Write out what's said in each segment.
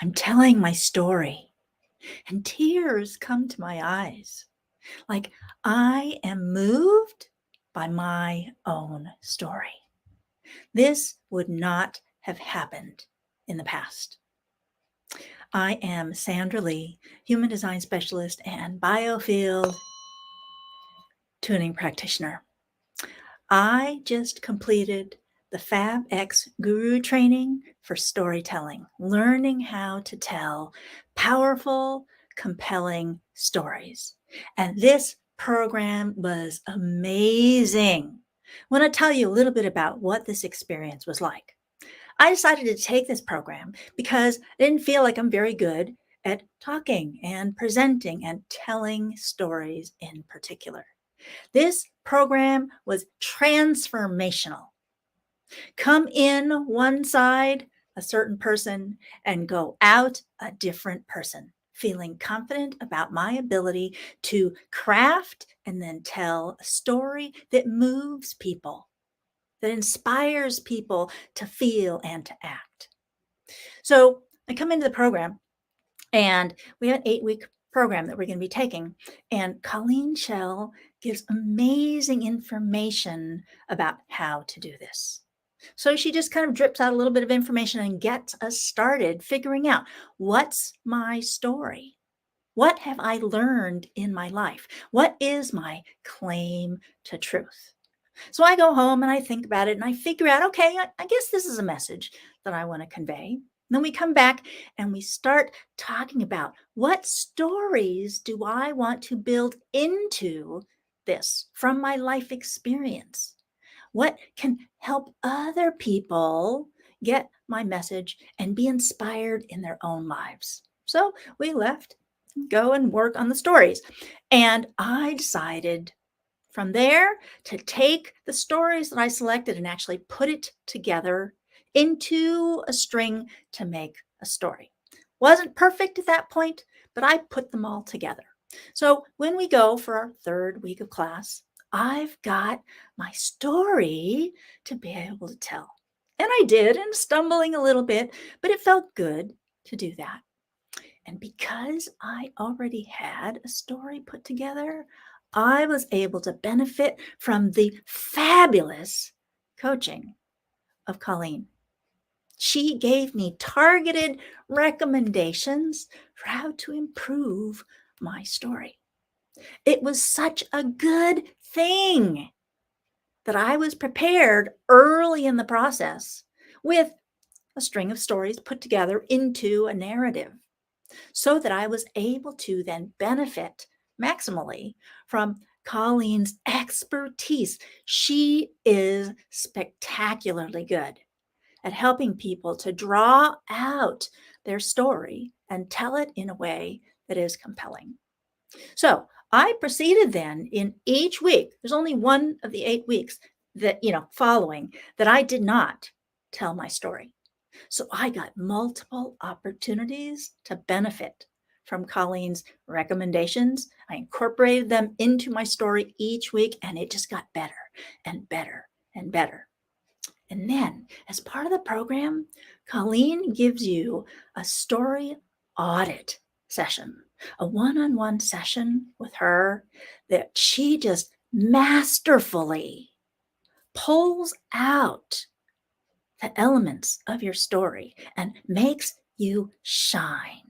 I'm telling my story, and tears come to my eyes. Like I am moved by my own story. This would not have happened in the past. I am Sandra Lee, Human Design Specialist and Biofield Tuning Practitioner. I just completed the FABx Guru Training for Storytelling, learning how to tell powerful, compelling stories. And this program was amazing. I want to tell you a little bit about what this experience was like. I decided to take this program because I didn't feel like I'm very good at talking and presenting and telling stories in particular. This program was transformational. Come in one side, a certain person, and go out a different person, feeling confident about my ability to craft and then tell a story that moves people, that inspires people to feel and to act. So I come into the program, and we have an 8-week program that we're going to be taking. And Colleen Schell gives amazing information about how to do this. So she just kind of drips out a little bit of information and gets us started figuring out, what's my story? What have I learned in my life? What is my claim to truth? So I go home and I think about it and I figure out, okay, I guess this is a message that I want to convey. Then we come back and we start talking about, what stories do I want to build into this from my life experience? What can help other people get my message and be inspired in their own lives? So we left, go and work on the stories. And I decided from there to take the stories that I selected and actually put it together into a string to make a story. Wasn't perfect at that point, but I put them all together. So when we go for our 3rd week of class, I've got my story to be able to tell. And I did, and stumbling a little bit, but it felt good to do that. And because I already had a story put together, I was able to benefit from the fabulous coaching of Colleen. She gave me targeted recommendations for how to improve my story. It was such a good thing that I was prepared early in the process with a string of stories put together into a narrative, so that I was able to then benefit maximally from Colleen's expertise. She is spectacularly good at helping people to draw out their story and tell it in a way that is compelling. So I proceeded then in each week. There's only one of the 8 weeks that, following, that I did not tell my story. So I got multiple opportunities to benefit from Colleen's recommendations. I incorporated them into my story each week, and it just got better and better and better. And then, as part of the program, Colleen gives you a story audit session, a one-on-one session with her that she just masterfully pulls out the elements of your story and makes you shine.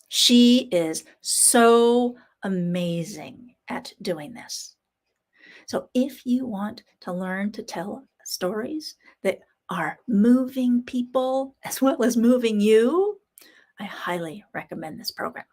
She is so amazing at doing this. So if you want to learn to tell stories that are moving people as well as moving you, I highly recommend this program.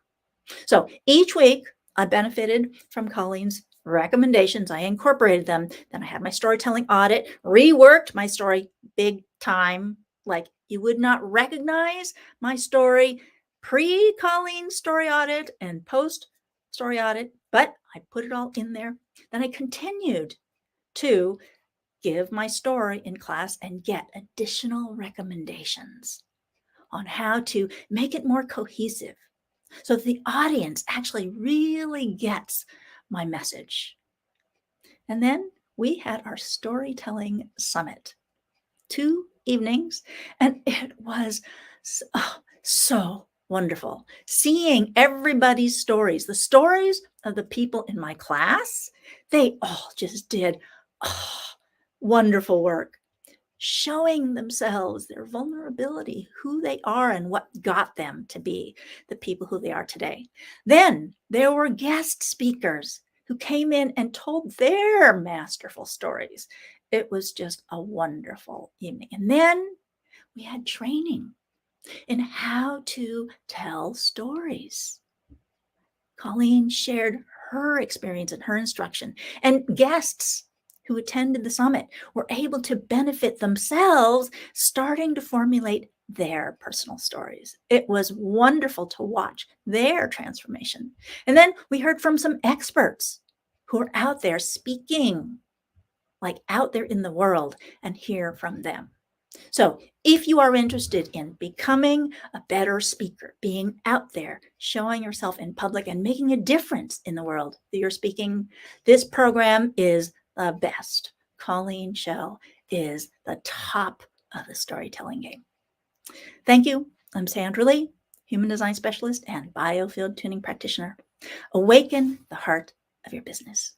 So each week I benefited from Colleen's recommendations. I incorporated them. Then I had my storytelling audit, reworked my story big time. Like, you would not recognize my story pre-Colleen story audit and post story audit, but I put it all in there. Then I continued to give my story in class and get additional recommendations on how to make it more cohesive, so the audience actually really gets my message. And then we had our storytelling summit, 2 evenings, and it was So wonderful. Seeing everybody's stories, the stories of the people in my class, they all just did wonderful work, showing themselves, their vulnerability, who they are, and what got them to be the people who they are today. Then there were guest speakers who came in and told their masterful stories. It was just a wonderful evening. And then we had training in how to tell stories. Colleen shared her experience and her instruction, and guests who attended the summit were able to benefit themselves, starting to formulate their personal stories. It was wonderful to watch their transformation. And then we heard from some experts who are out there speaking, like out there in the world, and hear from them. So if you are interested in becoming a better speaker, being out there, showing yourself in public and making a difference in the world that you're speaking, this program is the best. Colleen Schell is the top of the storytelling game. Thank you. I'm Sandra Lee, Human Design Specialist and Biofield Tuning Practitioner. Awaken the heart of your business.